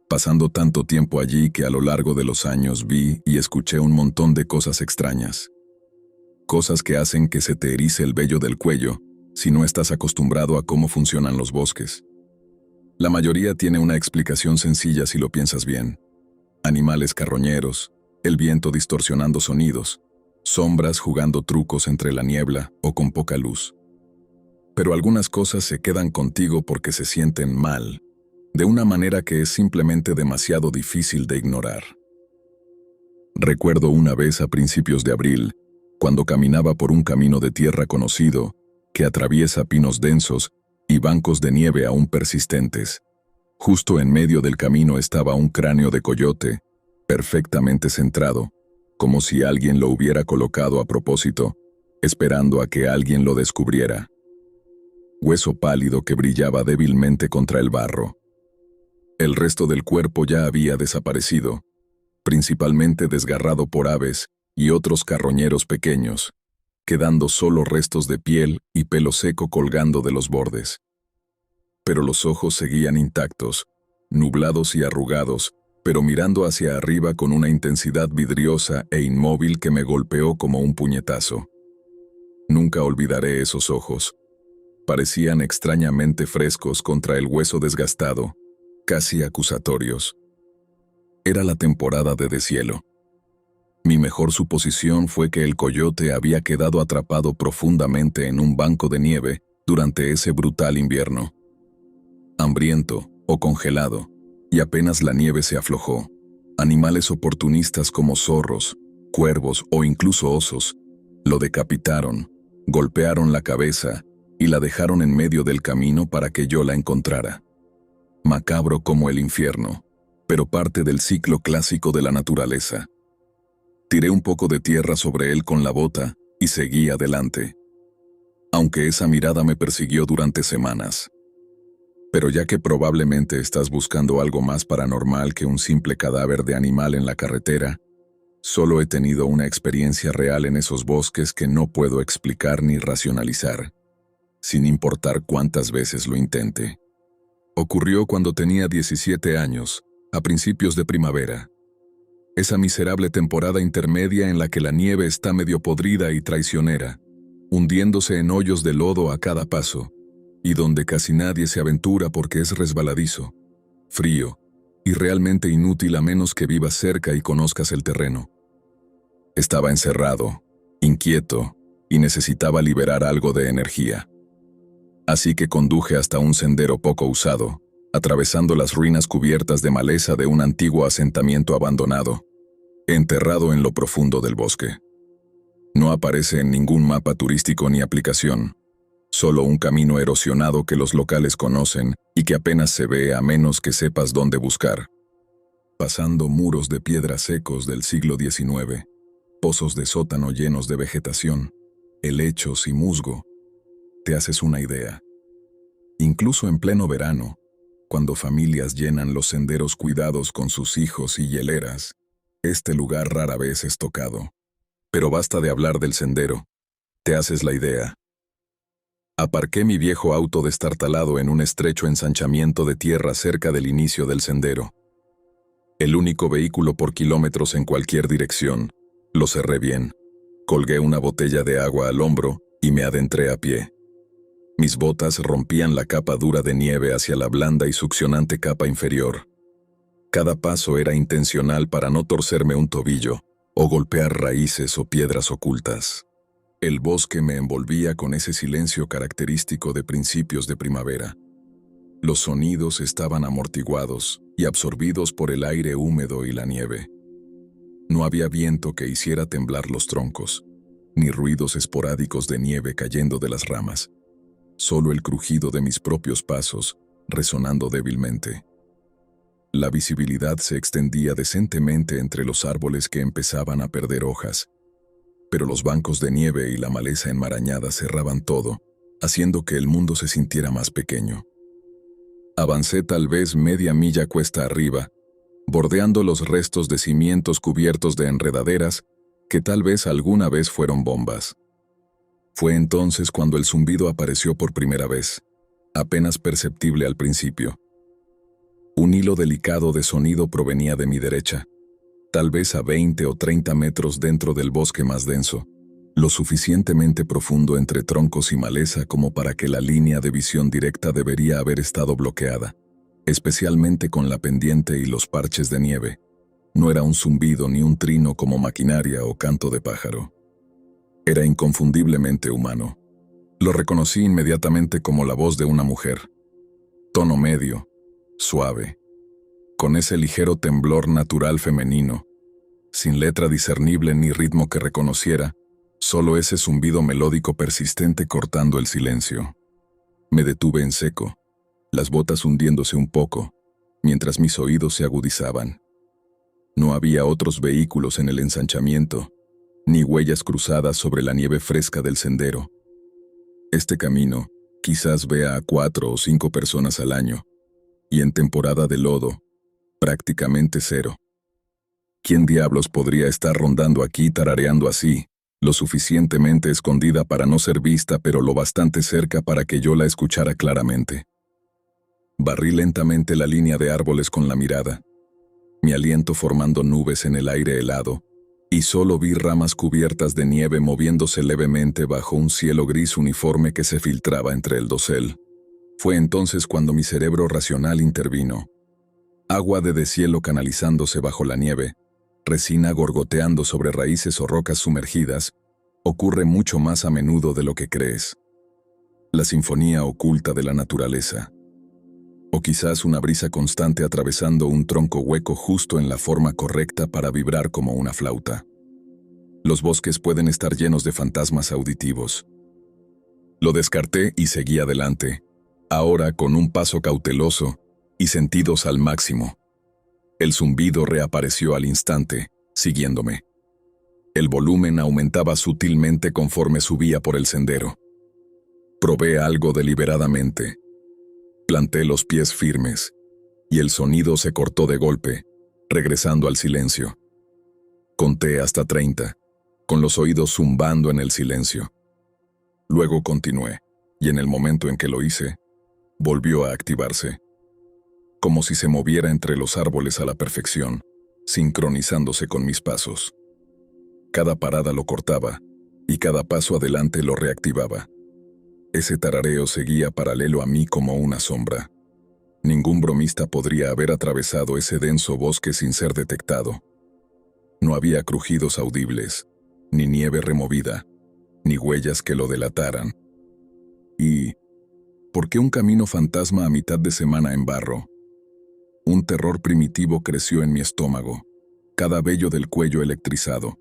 pasando tanto tiempo allí que a lo largo de los años vi y escuché un montón de cosas extrañas. Cosas que hacen que se te erice el vello del cuello si no estás acostumbrado a cómo funcionan los bosques. La mayoría tiene una explicación sencilla si lo piensas bien. Animales carroñeros, el viento distorsionando sonidos, sombras jugando trucos entre la niebla o con poca luz. Pero algunas cosas se quedan contigo porque se sienten mal, de una manera que es simplemente demasiado difícil de ignorar. Recuerdo una vez a principios de abril, cuando caminaba por un camino de tierra conocido, que atraviesa pinos densos y bancos de nieve aún persistentes. Justo en medio del camino estaba un cráneo de coyote, perfectamente centrado, como si alguien lo hubiera colocado a propósito, esperando a que alguien lo descubriera. Hueso pálido que brillaba débilmente contra el barro. El resto del cuerpo ya había desaparecido, principalmente desgarrado por aves y otros carroñeros pequeños, quedando solo restos de piel y pelo seco colgando de los bordes. Pero los ojos seguían intactos, nublados y arrugados, pero mirando hacia arriba con una intensidad vidriosa e inmóvil que me golpeó como un puñetazo. Nunca olvidaré esos ojos. Parecían extrañamente frescos contra el hueso desgastado, casi acusatorios. Era la temporada de deshielo. Mi mejor suposición fue que el coyote había quedado atrapado profundamente en un banco de nieve durante ese brutal invierno. Hambriento o congelado, y apenas la nieve se aflojó, animales oportunistas como zorros, cuervos o incluso osos lo decapitaron, golpearon la cabeza y la dejaron en medio del camino para que yo la encontrara. Macabro como el infierno, pero parte del ciclo clásico de la naturaleza. Tiré un poco de tierra sobre él con la bota y seguí adelante. Aunque esa mirada me persiguió durante semanas. Pero ya que probablemente estás buscando algo más paranormal que un simple cadáver de animal en la carretera, solo he tenido una experiencia real en esos bosques que no puedo explicar ni racionalizar, sin importar cuántas veces lo intente. Ocurrió cuando tenía 17 años, a principios de primavera. Esa miserable temporada intermedia en la que la nieve está medio podrida y traicionera, hundiéndose en hoyos de lodo a cada paso, y donde casi nadie se aventura porque es resbaladizo, frío, y realmente inútil a menos que vivas cerca y conozcas el terreno. Estaba encerrado, inquieto, y necesitaba liberar algo de energía. Así que conduje hasta un sendero poco usado, atravesando las ruinas cubiertas de maleza de un antiguo asentamiento abandonado, enterrado en lo profundo del bosque. No aparece en ningún mapa turístico ni aplicación, solo un camino erosionado que los locales conocen y que apenas se ve a menos que sepas dónde buscar. Pasando muros de piedra secos del siglo XIX, pozos de sótano llenos de vegetación, helechos y musgo, te haces una idea. Incluso en pleno verano, cuando familias llenan los senderos cuidados con sus hijos y hieleras, este lugar rara vez es tocado. Pero basta de hablar del sendero, te haces la idea. Aparqué mi viejo auto destartalado en un estrecho ensanchamiento de tierra cerca del inicio del sendero. El único vehículo por kilómetros en cualquier dirección. Lo cerré bien. Colgué una botella de agua al hombro y me adentré a pie. Mis botas rompían la capa dura de nieve hacia la blanda y succionante capa inferior. Cada paso era intencional para no torcerme un tobillo o golpear raíces o piedras ocultas. El bosque me envolvía con ese silencio característico de principios de primavera. Los sonidos estaban amortiguados y absorbidos por el aire húmedo y la nieve. No había viento que hiciera temblar los troncos, ni ruidos esporádicos de nieve cayendo de las ramas. Solo el crujido de mis propios pasos, resonando débilmente. La visibilidad se extendía decentemente entre los árboles que empezaban a perder hojas, pero los bancos de nieve y la maleza enmarañada cerraban todo, haciendo que el mundo se sintiera más pequeño. Avancé tal vez media milla cuesta arriba, bordeando los restos de cimientos cubiertos de enredaderas que tal vez alguna vez fueron bombas. Fue entonces cuando el zumbido apareció por primera vez, apenas perceptible al principio. Un hilo delicado de sonido provenía de mi derecha, tal vez a 20 o 30 metros dentro del bosque más denso, lo suficientemente profundo entre troncos y maleza como para que la línea de visión directa debería haber estado bloqueada, especialmente con la pendiente y los parches de nieve. No era un zumbido ni un trino como maquinaria o canto de pájaro. Era inconfundiblemente humano. Lo reconocí inmediatamente como la voz de una mujer. Tono medio, suave, con ese ligero temblor natural femenino, sin letra discernible ni ritmo que reconociera, solo ese zumbido melódico persistente cortando el silencio. Me detuve en seco, las botas hundiéndose un poco, mientras mis oídos se agudizaban. No había otros vehículos en el ensanchamiento, ni huellas cruzadas sobre la nieve fresca del sendero. Este camino quizás vea a 4 o 5 personas al año, y en temporada de lodo, prácticamente cero. ¿Quién diablos podría estar rondando aquí tarareando así, lo suficientemente escondida para no ser vista pero lo bastante cerca para que yo la escuchara claramente? Barrí lentamente la línea de árboles con la mirada. mi aliento formando nubes en el aire helado, y solo vi ramas cubiertas de nieve moviéndose levemente bajo un cielo gris uniforme que se filtraba entre el dosel. Fue entonces cuando mi cerebro racional intervino. Agua de deshielo canalizándose bajo la nieve, resina gorgoteando sobre raíces o rocas sumergidas, ocurre mucho más a menudo de lo que crees. La sinfonía oculta de la naturaleza. O quizás una brisa constante atravesando un tronco hueco justo en la forma correcta para vibrar como una flauta. Los bosques pueden estar llenos de fantasmas auditivos. Lo descarté y seguí adelante, ahora con un paso cauteloso y sentidos al máximo. El zumbido reapareció al instante, siguiéndome. El volumen aumentaba sutilmente conforme subía por el sendero. Probé algo deliberadamente. Planté los pies firmes, y el sonido se cortó de golpe, regresando al silencio. Conté hasta 30, con los oídos zumbando en el silencio. Luego continué, y en el momento en que lo hice, volvió a activarse, como si se moviera entre los árboles a la perfección, sincronizándose con mis pasos. Cada parada lo cortaba, y cada paso adelante lo reactivaba. Ese tarareo seguía paralelo a mí como una sombra. Ningún bromista podría haber atravesado ese denso bosque sin ser detectado. No había crujidos audibles, ni nieve removida, ni huellas que lo delataran. ¿Y por qué un camino fantasma a mitad de semana en barro? Un terror primitivo creció en mi estómago, cada vello del cuello electrizado.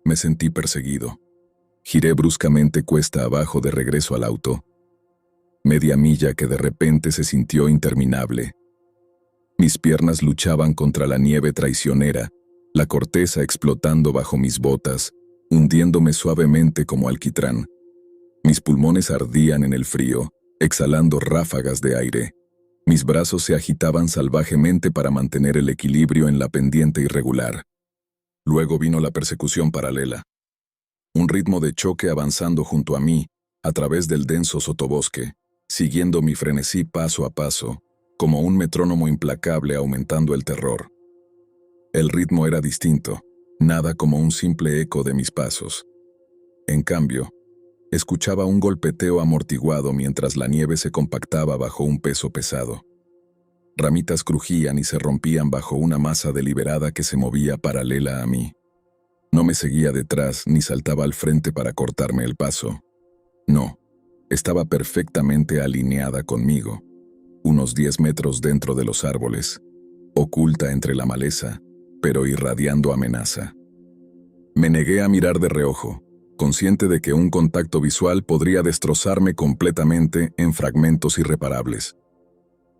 Me sentí perseguido. Giré bruscamente cuesta abajo de regreso al auto. Media milla que de repente se sintió interminable. Mis piernas luchaban contra la nieve traicionera, la corteza explotando bajo mis botas, hundiéndome suavemente como alquitrán. Mis pulmones ardían en el frío, exhalando ráfagas de aire. Mis brazos se agitaban salvajemente para mantener el equilibrio en la pendiente irregular. Luego vino la persecución paralela. Un ritmo de choque avanzando junto a mí, a través del denso sotobosque, siguiendo mi frenesí paso a paso, como un metrónomo implacable aumentando el terror. El ritmo era distinto, nada como un simple eco de mis pasos. En cambio, escuchaba un golpeteo amortiguado mientras la nieve se compactaba bajo un peso pesado. Ramitas crujían y se rompían bajo una masa deliberada que se movía paralela a mí. No me seguía detrás ni saltaba al frente para cortarme el paso. No, estaba perfectamente alineada conmigo, unos 10 metros dentro de los árboles, oculta entre la maleza, pero irradiando amenaza. Me negué a mirar de reojo, consciente de que un contacto visual podría destrozarme completamente en fragmentos irreparables.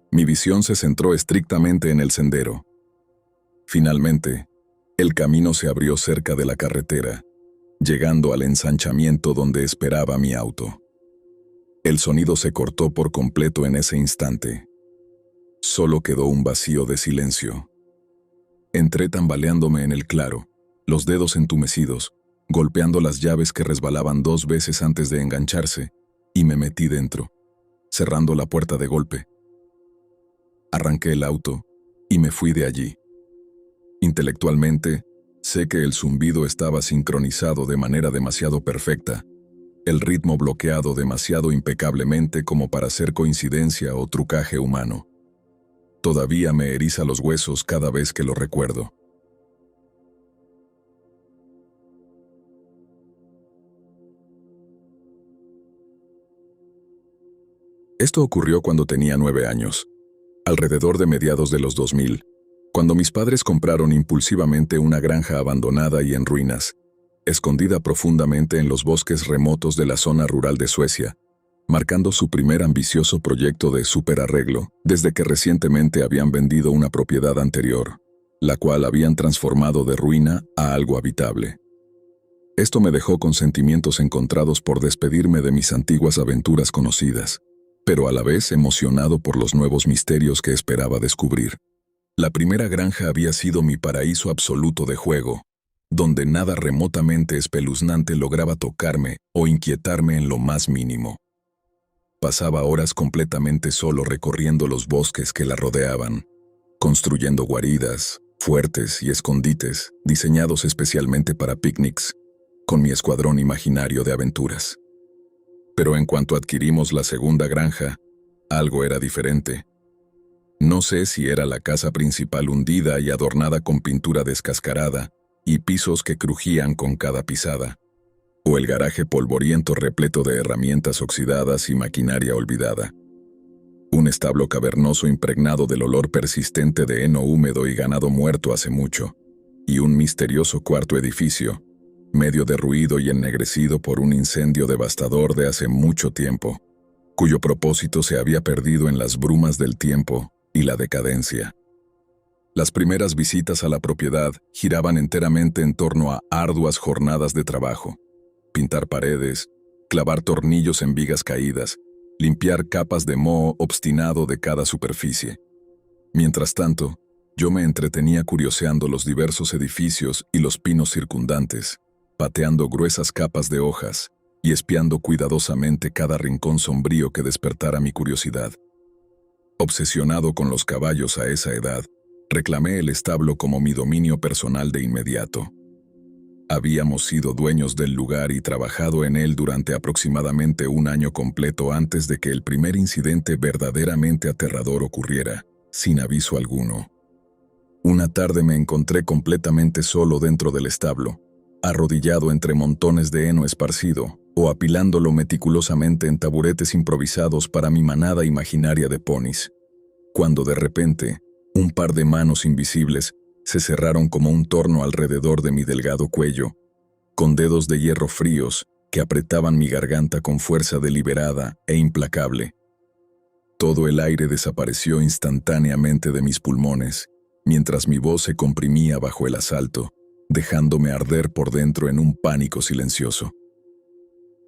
Mi visión se centró estrictamente en el sendero. Finalmente, el camino se abrió cerca de la carretera, llegando al ensanchamiento donde esperaba mi auto. El sonido se cortó por completo en ese instante. Solo quedó un vacío de silencio. Entré tambaleándome en el claro, los dedos entumecidos, golpeando las llaves que resbalaban 2 veces antes de engancharse, y me metí dentro, cerrando la puerta de golpe. Arranqué el auto y me fui de allí. Intelectualmente, sé que el zumbido estaba sincronizado de manera demasiado perfecta, el ritmo bloqueado demasiado impecablemente como para ser coincidencia o trucaje humano. Todavía me eriza los huesos cada vez que lo recuerdo. Esto ocurrió cuando tenía 9 años, alrededor de mediados de los 2000, cuando mis padres compraron impulsivamente una granja abandonada y en ruinas, escondida profundamente en los bosques remotos de la zona rural de Suecia, marcando su primer ambicioso proyecto de superarreglo desde que recientemente habían vendido una propiedad anterior, la cual habían transformado de ruina a algo habitable. Esto me dejó con sentimientos encontrados por despedirme de mis antiguas aventuras conocidas, pero a la vez emocionado por los nuevos misterios que esperaba descubrir. La primera granja había sido mi paraíso absoluto de juego, donde nada remotamente espeluznante lograba tocarme o inquietarme en lo más mínimo. Pasaba horas completamente solo recorriendo los bosques que la rodeaban, construyendo guaridas, fuertes y escondites diseñados especialmente para picnics, con mi escuadrón imaginario de aventuras. Pero en cuanto adquirimos la segunda granja, algo era diferente. No sé si era la casa principal hundida y adornada con pintura descascarada y pisos que crujían con cada pisada, o el garaje polvoriento repleto de herramientas oxidadas y maquinaria olvidada. Un establo cavernoso impregnado del olor persistente de heno húmedo y ganado muerto hace mucho, y un misterioso cuarto edificio, medio derruido y ennegrecido por un incendio devastador de hace mucho tiempo, cuyo propósito se había perdido en las brumas del tiempo y la decadencia. Las primeras visitas a la propiedad giraban enteramente en torno a arduas jornadas de trabajo: pintar paredes, clavar tornillos en vigas caídas, limpiar capas de moho obstinado de cada superficie. Mientras tanto, yo me entretenía curioseando los diversos edificios y los pinos circundantes, pateando gruesas capas de hojas y espiando cuidadosamente cada rincón sombrío que despertara mi curiosidad. Obsesionado con los caballos a esa edad, reclamé el establo como mi dominio personal de inmediato. Habíamos sido dueños del lugar y trabajado en él durante aproximadamente un año completo antes de que el primer incidente verdaderamente aterrador ocurriera, sin aviso alguno. Una tarde me encontré completamente solo dentro del establo, arrodillado entre montones de heno esparcido o apilándolo meticulosamente en taburetes improvisados para mi manada imaginaria de ponis, cuando de repente, un par de manos invisibles se cerraron como un torno alrededor de mi delgado cuello, con dedos de hierro fríos que apretaban mi garganta con fuerza deliberada e implacable. Todo el aire desapareció instantáneamente de mis pulmones, mientras mi voz se comprimía bajo el asalto, dejándome arder por dentro en un pánico silencioso.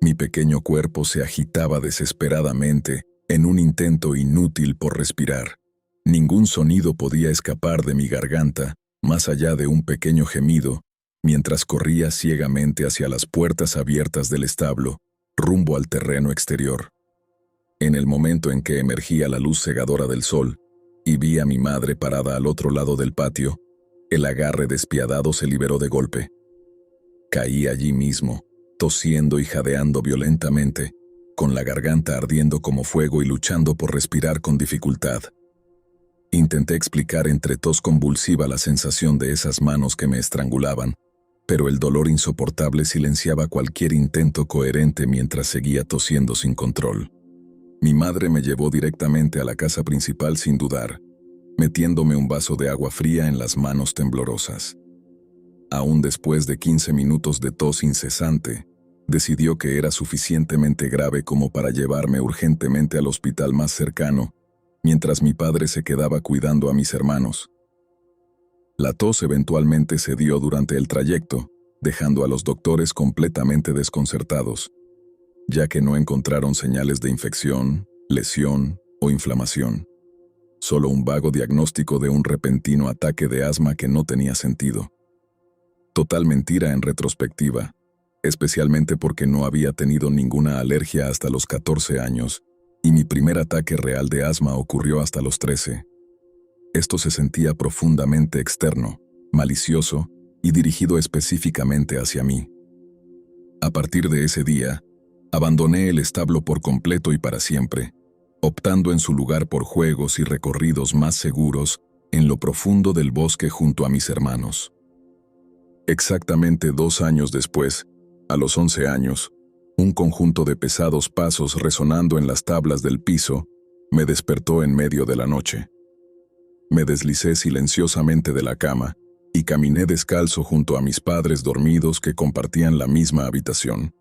Mi pequeño cuerpo se agitaba desesperadamente en un intento inútil por respirar. Ningún sonido podía escapar de mi garganta, más allá de un pequeño gemido, mientras corría ciegamente hacia las puertas abiertas del establo, rumbo al terreno exterior. En el momento en que emergía la luz cegadora del sol y vi a mi madre parada al otro lado del patio, el agarre despiadado se liberó de golpe. Caí allí mismo, tosiendo y jadeando violentamente, con la garganta ardiendo como fuego y luchando por respirar con dificultad. Intenté explicar entre tos convulsiva la sensación de esas manos que me estrangulaban, pero el dolor insoportable silenciaba cualquier intento coherente mientras seguía tosiendo sin control. Mi madre me llevó directamente a la casa principal sin dudar, metiéndome un vaso de agua fría en las manos temblorosas. Aún después de 15 minutos de tos incesante, decidió que era suficientemente grave como para llevarme urgentemente al hospital más cercano, mientras mi padre se quedaba cuidando a mis hermanos. La tos eventualmente cedió durante el trayecto, dejando a los doctores completamente desconcertados, ya que no encontraron señales de infección, lesión o inflamación. Solo un vago diagnóstico de un repentino ataque de asma que no tenía sentido. Total mentira en retrospectiva, especialmente porque no había tenido ninguna alergia hasta los 14 años, y mi primer ataque real de asma ocurrió hasta los 13. Esto se sentía profundamente externo, malicioso y dirigido específicamente hacia mí. A partir de ese día, abandoné el establo por completo y para siempre, optando en su lugar por juegos y recorridos más seguros en lo profundo del bosque junto a mis hermanos. Exactamente 2 años después, a los 11 años, un conjunto de pesados pasos resonando en las tablas del piso me despertó en medio de la noche. Me deslicé silenciosamente de la cama y caminé descalzo junto a mis padres dormidos que compartían la misma habitación.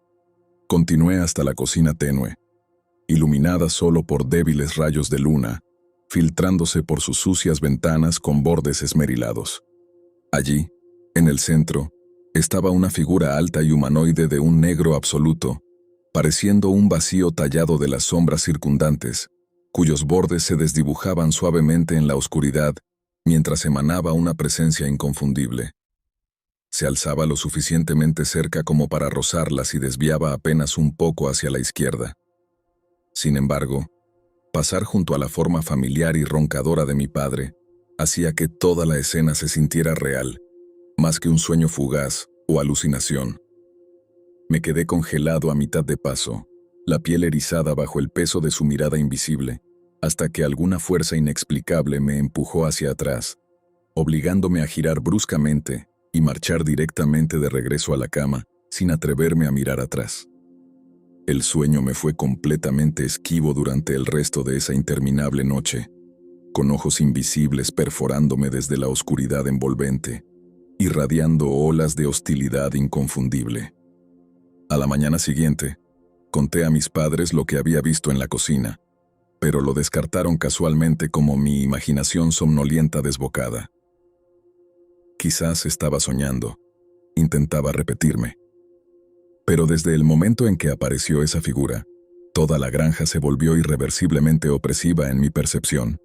Continué hasta la cocina tenue, iluminada solo por débiles rayos de luna, filtrándose por sus sucias ventanas con bordes esmerilados. Allí, en el centro, estaba una figura alta y humanoide de un negro absoluto, pareciendo un vacío tallado de las sombras circundantes, cuyos bordes se desdibujaban suavemente en la oscuridad, mientras emanaba una presencia inconfundible. Se alzaba lo suficientemente cerca como para rozarlas y desviaba apenas un poco hacia la izquierda. Sin embargo, pasar junto a la forma familiar y roncadora de mi padre hacía que toda la escena se sintiera real, más que un sueño fugaz o alucinación. Me quedé congelado a mitad de paso, la piel erizada bajo el peso de su mirada invisible, hasta que alguna fuerza inexplicable me empujó hacia atrás, obligándome a girar bruscamente y marchar directamente de regreso a la cama, sin atreverme a mirar atrás. El sueño me fue completamente esquivo durante el resto de esa interminable noche, con ojos invisibles perforándome desde la oscuridad envolvente, irradiando olas de hostilidad inconfundible. A la mañana siguiente, conté a mis padres lo que había visto en la cocina, pero lo descartaron casualmente como mi imaginación somnolienta desbocada. Quizás estaba soñando, intentaba repetirme. Pero desde el momento en que apareció esa figura, toda la granja se volvió irreversiblemente opresiva en mi percepción,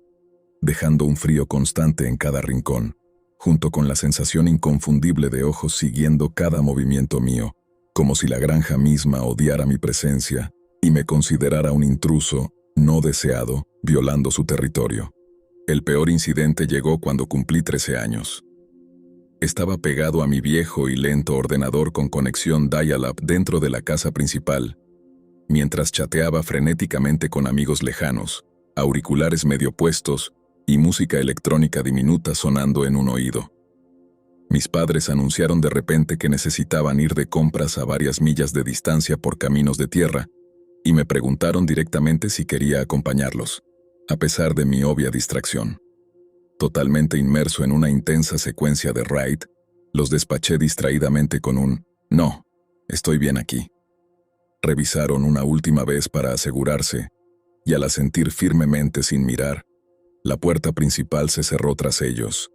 dejando un frío constante en cada rincón, junto con la sensación inconfundible de ojos siguiendo cada movimiento mío, como si la granja misma odiara mi presencia y me considerara un intruso no deseado, violando su territorio. El peor incidente llegó cuando cumplí 13 años. Estaba pegado a mi viejo y lento ordenador con conexión dial-up dentro de la casa principal, mientras chateaba frenéticamente con amigos lejanos, auriculares medio puestos y música electrónica diminuta sonando en un oído. Mis padres anunciaron de repente que necesitaban ir de compras a varias millas de distancia por caminos de tierra, y me preguntaron directamente si quería acompañarlos, a pesar de mi obvia distracción. Totalmente inmerso en una intensa secuencia de raid, los despaché distraídamente con un «No, estoy bien aquí». Revisaron una última vez para asegurarse, y al asentir firmemente sin mirar, la puerta principal se cerró tras ellos.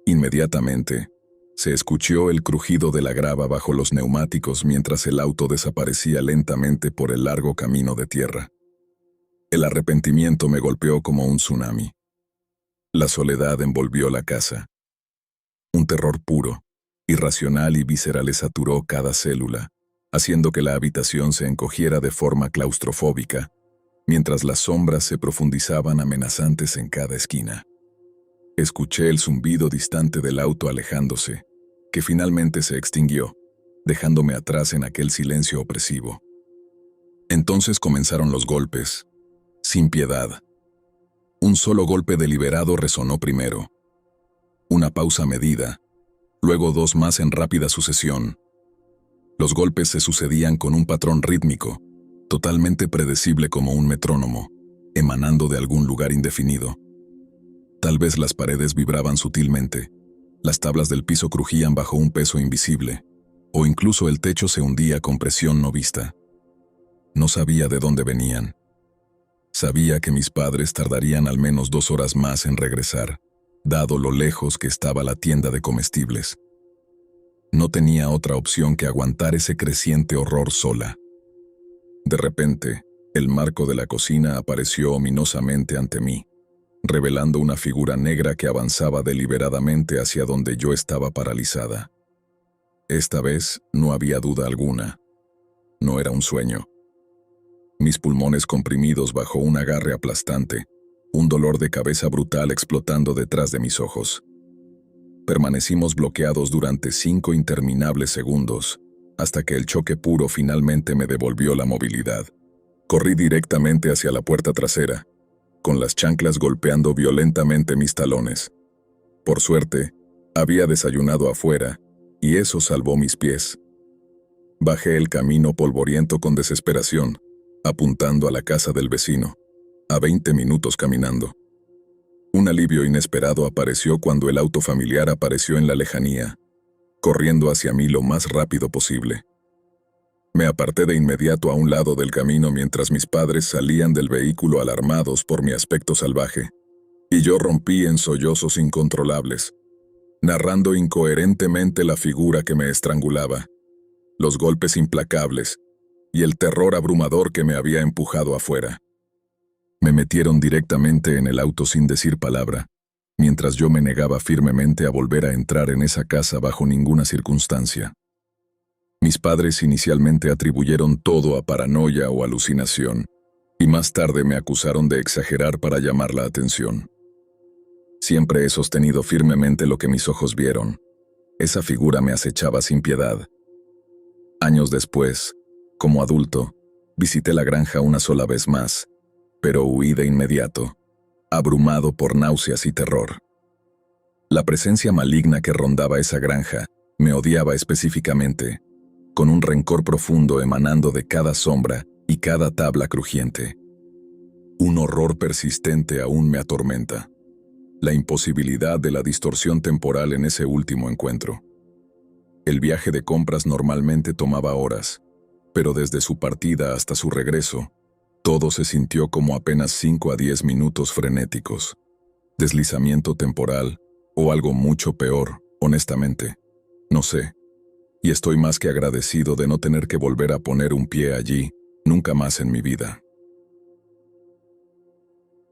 Inmediatamente, se escuchó el crujido de la grava bajo los neumáticos mientras el auto desaparecía lentamente por el largo camino de tierra. El arrepentimiento me golpeó como un tsunami. La soledad envolvió la casa. Un terror puro, irracional y visceral saturó cada célula, haciendo que la habitación se encogiera de forma claustrofóbica, mientras las sombras se profundizaban amenazantes en cada esquina. Escuché el zumbido distante del auto alejándose, que finalmente se extinguió, dejándome atrás en aquel silencio opresivo. Entonces comenzaron los golpes, sin piedad. Un solo golpe deliberado resonó primero. Una pausa medida, luego dos más en rápida sucesión. Los golpes se sucedían con un patrón rítmico, totalmente predecible como un metrónomo, emanando de algún lugar indefinido. Tal vez las paredes vibraban sutilmente, las tablas del piso crujían bajo un peso invisible, o incluso el techo se hundía con presión no vista. No sabía de dónde venían. Sabía que mis padres tardarían al menos 2 horas más en regresar, dado lo lejos que estaba la tienda de comestibles. No tenía otra opción que aguantar ese creciente horror sola. De repente, el marco de la cocina apareció ominosamente ante mí, revelando una figura negra que avanzaba deliberadamente hacia donde yo estaba paralizada. Esta vez no había duda alguna. No era un sueño. Mis pulmones comprimidos bajo un agarre aplastante, un dolor de cabeza brutal explotando detrás de mis ojos. Permanecimos bloqueados durante 5 interminables segundos, hasta que el choque puro finalmente me devolvió la movilidad. Corrí directamente hacia la puerta trasera, con las chanclas golpeando violentamente mis talones. Por suerte, había desayunado afuera, y eso salvó mis pies. Bajé el camino polvoriento con desesperación, apuntando a la casa del vecino, a 20 minutos caminando. Un alivio inesperado apareció cuando el auto familiar apareció en la lejanía, corriendo hacia mí lo más rápido posible. Me aparté de inmediato a un lado del camino mientras mis padres salían del vehículo alarmados por mi aspecto salvaje, y yo rompí en sollozos incontrolables, narrando incoherentemente la figura que me estrangulaba, los golpes implacables y el terror abrumador que me había empujado afuera. Me metieron directamente en el auto sin decir palabra, mientras yo me negaba firmemente a volver a entrar en esa casa bajo ninguna circunstancia. Mis padres inicialmente atribuyeron todo a paranoia o alucinación, y más tarde me acusaron de exagerar para llamar la atención. Siempre he sostenido firmemente lo que mis ojos vieron. Esa figura me acechaba sin piedad. Años después, como adulto, visité la granja una sola vez más, pero huí de inmediato, abrumado por náuseas y terror. La presencia maligna que rondaba esa granja me odiaba específicamente, con un rencor profundo emanando de cada sombra y cada tabla crujiente. Un horror persistente aún me atormenta. La imposibilidad de la distorsión temporal en ese último encuentro. El viaje de compras normalmente tomaba horas, pero desde su partida hasta su regreso, todo se sintió como apenas 5 a 10 minutos frenéticos. Deslizamiento temporal, o algo mucho peor, honestamente. No sé. Y estoy más que agradecido de no tener que volver a poner un pie allí, nunca más en mi vida.